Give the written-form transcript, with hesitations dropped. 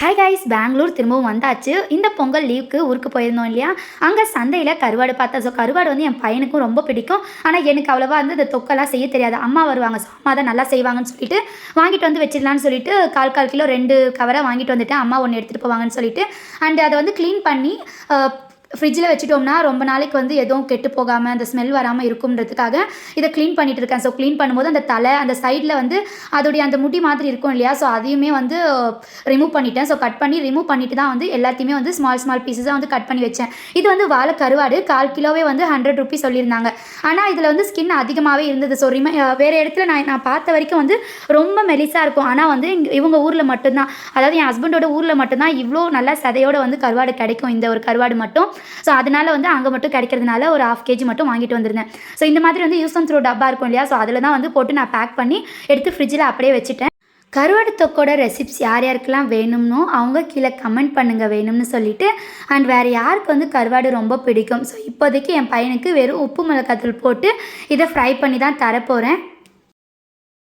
Hi guys, Bangalore திரும்பவும் வந்தாச்சு. இந்த பொங்கல் லீவுக்கு ஊருக்கு போயிருந்தோம் இல்லையா? அங்கே சந்தையில் கருவாடு பார்த்தேன். ஸோ கருவாடு வந்து என் பையனுக்கும் ரொம்ப பிடிக்கும். ஆனால் எனக்கு அவ்வளோவா வந்து இந்த தொக்கெல்லாம் செய்ய தெரியாது. அம்மா வருவாங்க, ஸோ அம்மா தான் நல்லா செய்வாங்கன்னு சொல்லிட்டு வாங்கிட்டு வந்து வச்சிடலான்னு சொல்லிட்டு கால் கால் கிலோ 2 கவரை வாங்கிட்டு வந்துட்டேன். அம்மா ஒன்று எடுத்துகிட்டு போவாங்கன்னு சொல்லிட்டு. அண்ட் அதை வந்து க்ளீன் பண்ணி ஃப்ரிட்ஜில் வச்சுட்டோம்னா ரொம்ப நாளைக்கு வந்து எதுவும் கெட்டு போகாமல் அந்த ஸ்மெல் வராமல் இருக்கும்ன்றதுக்காக இதை க்ளீன் பண்ணிகிட்டு இருக்கேன். ஸோ க்ளீன் பண்ணும்போது அந்த தலை அந்த சைடில் வந்து அதோடைய அந்த முடி மாதிரி இருக்கும் இல்லையா? ஸோ அதையுமே வந்து ரிமூவ் பண்ணிட்டேன். ஸோ கட் பண்ணி ரிமூவ் பண்ணிட்டு தான் வந்து எல்லாத்தையுமே வந்து ஸ்மால் பீஸஸாக வந்து கட் பண்ணி வச்சேன். இது வந்து வாழை கருவாடு 1/4 கிலோவே வந்து 100 ருபீஸ் சொல்லியிருந்தாங்க. ஆனால் இதில் வந்து ஸ்கின் அதிகமாகவே இருந்தது. ஸோ வேறு இடத்துல நான் பார்த்த வரைக்கும் வந்து ரொம்ப மெலிசாக இருக்கும். ஆனால் வந்து இவங்க ஊரில் மட்டும்தான், அதாவது என் ஹஸ்பண்டோட ஊரில் மட்டும்தான் இவ்வளோ நல்லா சதையோடு வந்து கருவாடு கிடைக்கும். இந்த ஒரு கருவாடு மட்டும். ஸோ அதனால் வந்து அங்கே மட்டும் கிடைக்கிறதுனால ஒரு 1/2 kg மட்டும் வாங்கிட்டு வந்திருந்தேன். ஸோ இந்த மாதிரி வந்து யூஸ் அண்ட் த்ரோ டப்பா இருக்கும் இல்லையா? ஸோ அதில் தான் வந்து போட்டு நான் பேக் பண்ணி எடுத்து ஃப்ரிட்ஜில் அப்படியே வச்சுட்டேன். கருவாடு தொக்கோட ரெசிப்ஸ் யார் யாருக்கெல்லாம் வேணும்னோ அவங்க கீழே கமெண்ட் பண்ணுங்கள் வேணும்னு சொல்லிவிட்டு. அண்ட் வேறு யாருக்கு வந்து கருவாடு ரொம்ப பிடிக்கும்? ஸோ இப்போதைக்கு என் பையனுக்கு வெறும் உப்பு மிளகாத்தூள் போட்டு இதை ஃப்ரை பண்ணி தான் தரப்போகிறேன்.